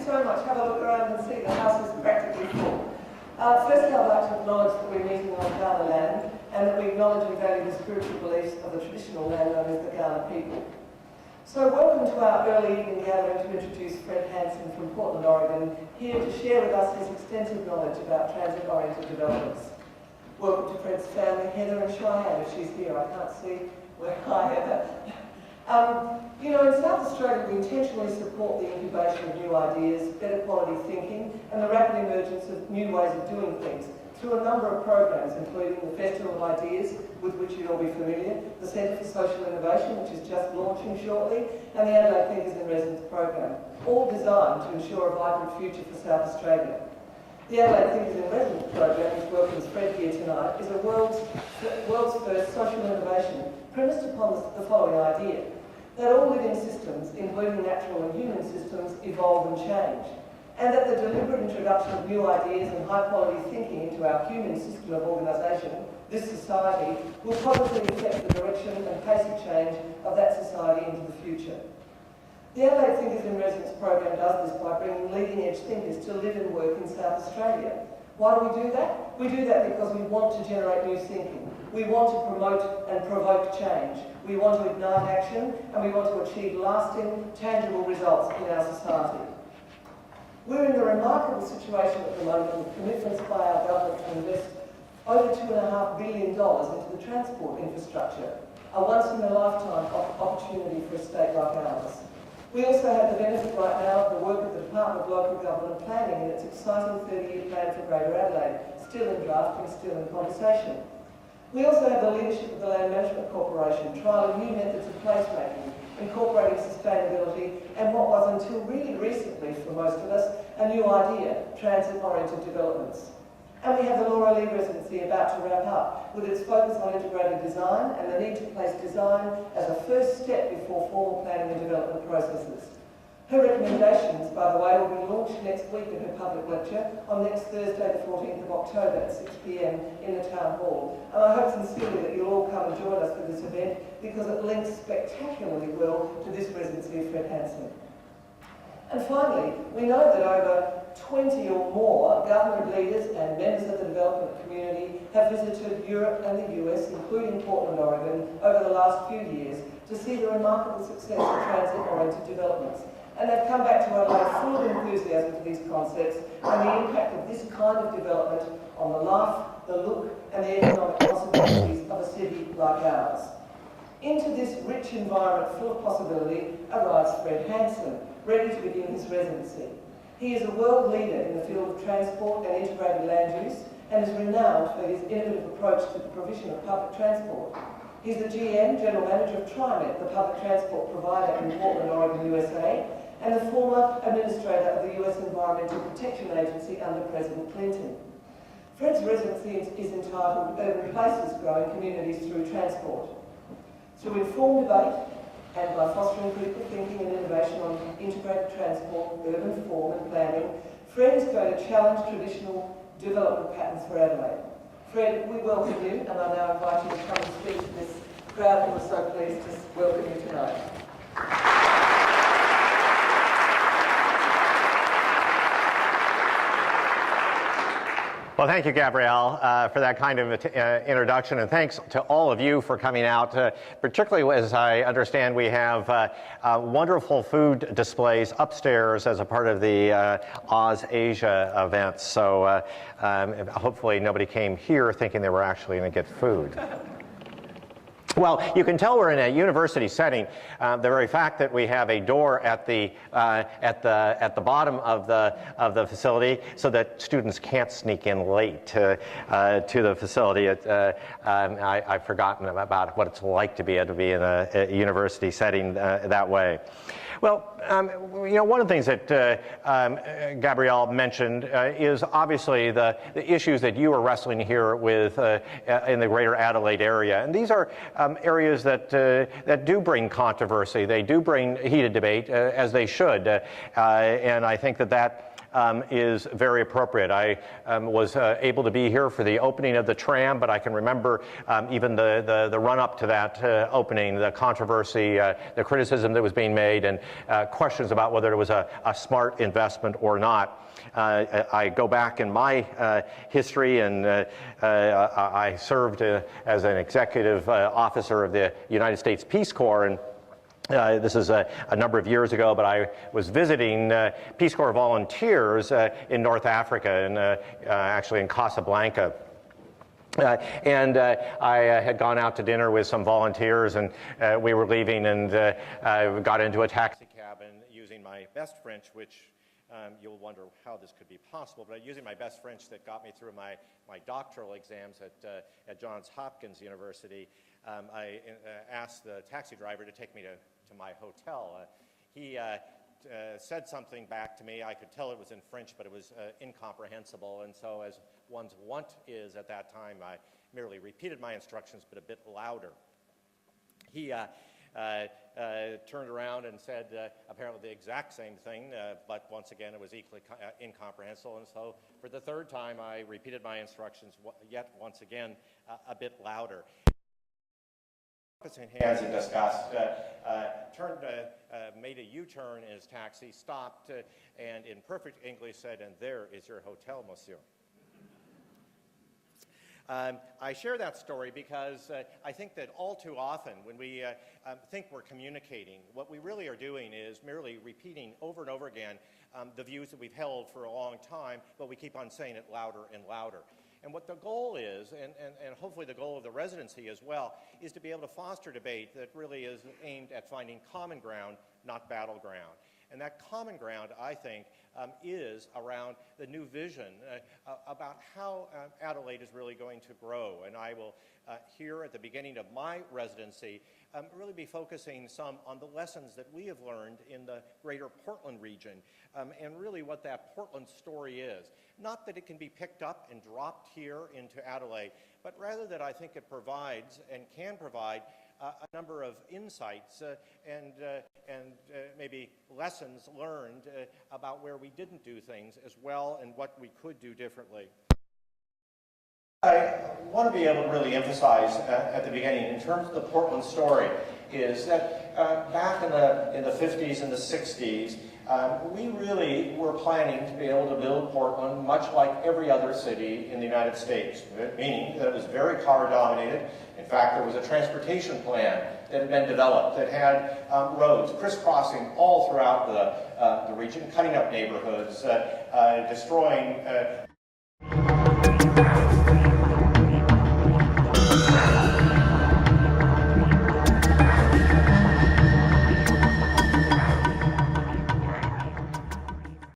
so much. Have a look around and see the house is practically full. Firstly, I'd like to acknowledge that we're meeting on Kaurna land and that we acknowledge and value the spiritual beliefs of the traditional landowners, the Kaurna people. So welcome to our early evening gathering to introduce Fred Hansen from Portland, Oregon, here to share with us his extensive knowledge about transit-oriented developments. Welcome to Fred's family, Heather and Cheyenne, if she's here. I can't see where. Hi, Heather. You know, in South Australia, we intentionally support the incubation of new ideas, better quality thinking, and the rapid emergence of new ways of doing things through a number of programs, including the Festival of Ideas, with which you'll be familiar, the Centre for Social Innovation, which is just launching shortly, and the Adelaide Thinkers in Residence program, all designed to ensure a vibrant future for South Australia. The Adelaide Thinkers in Residence program, which welcomes Fred here tonight, is a world's first social innovation premised upon the following idea: that all living systems, including natural and human systems, evolve and change, and that the deliberate introduction of new ideas and high-quality thinking into our human system of organisation, this society, will positively affect the direction and pace of change of that society into the future. The Adelaide Thinkers in Residence program does this by bringing leading-edge thinkers to live and work in South Australia. Why do we do that? We do that because we want to generate new thinking. We want to promote and provoke change. We want to ignite action, and we want to achieve lasting, tangible results in our society. We're in a remarkable situation at the moment with commitments by our government to invest over $2.5 billion into the transport infrastructure, a once-in-a-lifetime opportunity for a state like ours. We also have the benefit right now of the work of the Department of Local Government Planning and its exciting 30-year plan for Greater Adelaide, still in draft and still in conversation. We also have the leadership of the Land Management Corporation trialling new methods of placemaking, incorporating sustainability and what was until really recently for most of us a new idea, transit-oriented developments. And we have the Laura Lee residency about to wrap up with its focus on integrated design and the need to place design as a first step before formal planning and development processes. Her recommendations, by the way, will be launched next week in her public lecture on next Thursday, the 14th of October at 6 p.m. in the Town Hall. And I hope sincerely that you'll all come and join us for this event because it links spectacularly well to this residency of Fred Hansen. And finally, we know that over 20 or more government leaders and members of the development community have visited Europe and the US, including Portland, Oregon, over the last few years to see the remarkable success of transit-oriented developments. And they've come back to Adelaide full of enthusiasm for these concepts and the impact of this kind of development on the life, the look and the economic possibilities of a city like ours. Into this rich environment full of possibility arrives Fred Hansen, ready to begin his residency. He is a world leader in the field of transport and integrated land use and is renowned for his innovative approach to the provision of public transport. He's the GM, General Manager of TriMet, the public transport provider in Portland, Oregon, USA, and the former administrator of the US Environmental Protection Agency under President Clinton. Fred's residency is entitled Urban Places Growing Communities Through Transport. Through informed debate and by fostering critical thinking and innovation on integrated transport, urban form and planning, Fred is going to challenge traditional development patterns for Adelaide. Fred, we welcome you, and I now invite you to come and speak to this crowd who are so pleased to welcome you tonight. Well, thank you, Gabrielle, for that kind of introduction, and thanks to all of you for coming out, particularly as I understand we have wonderful food displays upstairs as a part of the Oz Asia event, so hopefully nobody came here thinking they were actually going to get food. Well, you can tell we're in a university setting. The very fact that we have a door at the bottom of the facility, so that students can't sneak in late to the facility. I've forgotten about what it's like to be able to be in a university setting that way. Well, you know, one of the things that Gabrielle mentioned is obviously the issues that you are wrestling here with in the greater Adelaide area. And these are areas that do bring controversy. They do bring heated debate, as they should. And I think that is very appropriate. I was able to be here for the opening of the tram, but I can remember even the run-up to that opening, the controversy, the criticism that was being made, and questions about whether it was a smart investment or not. I go back in my history, and I served as an executive officer of the United States Peace Corps, and this is a number of years ago, but I was visiting Peace Corps volunteers in North Africa, and actually in Casablanca. And I had gone out to dinner with some volunteers, and we were leaving, and I got into a taxi cab, and using my best French, which you'll wonder how this could be possible, but using my best French that got me through my doctoral exams at Johns Hopkins University, I asked the taxi driver to take me to my hotel. He said something back to me. I could tell it was in French, but it was incomprehensible, and so as one's wont is at that time, I merely repeated my instructions, but a bit louder. He turned around and said apparently the exact same thing, but once again it was equally incomprehensible, and so for the third time I repeated my instructions, yet once again a bit louder. In hands and discussed, made a U-turn in his taxi, stopped, and in perfect English said, "And there is your hotel, monsieur." I share that story because I think that all too often when we think we're communicating, what we really are doing is merely repeating over and over again the views that we've held for a long time, but we keep on saying it louder and louder. And what the goal is, and hopefully the goal of the residency as well, is to be able to foster debate that really is aimed at finding common ground, not battleground. And that common ground, I think, is around the new vision about how Adelaide is really going to grow. And I will, here at the beginning of my residency, really be focusing some on the lessons that we have learned in the greater Portland region, and really what that Portland story is. Not that it can be picked up and dropped here into Adelaide, but rather that I think it provides and can provide a number of insights and maybe lessons learned about where we didn't do things as well and what we could do differently. I want to be able to really emphasize at the beginning, in terms of the Portland story, is that back in the 50s and the 60s, we really were planning to be able to build Portland much like every other city in the United States, meaning that it was very car-dominated. In fact, there was a transportation plan that had been developed that had roads crisscrossing all throughout the region, cutting up neighborhoods, destroying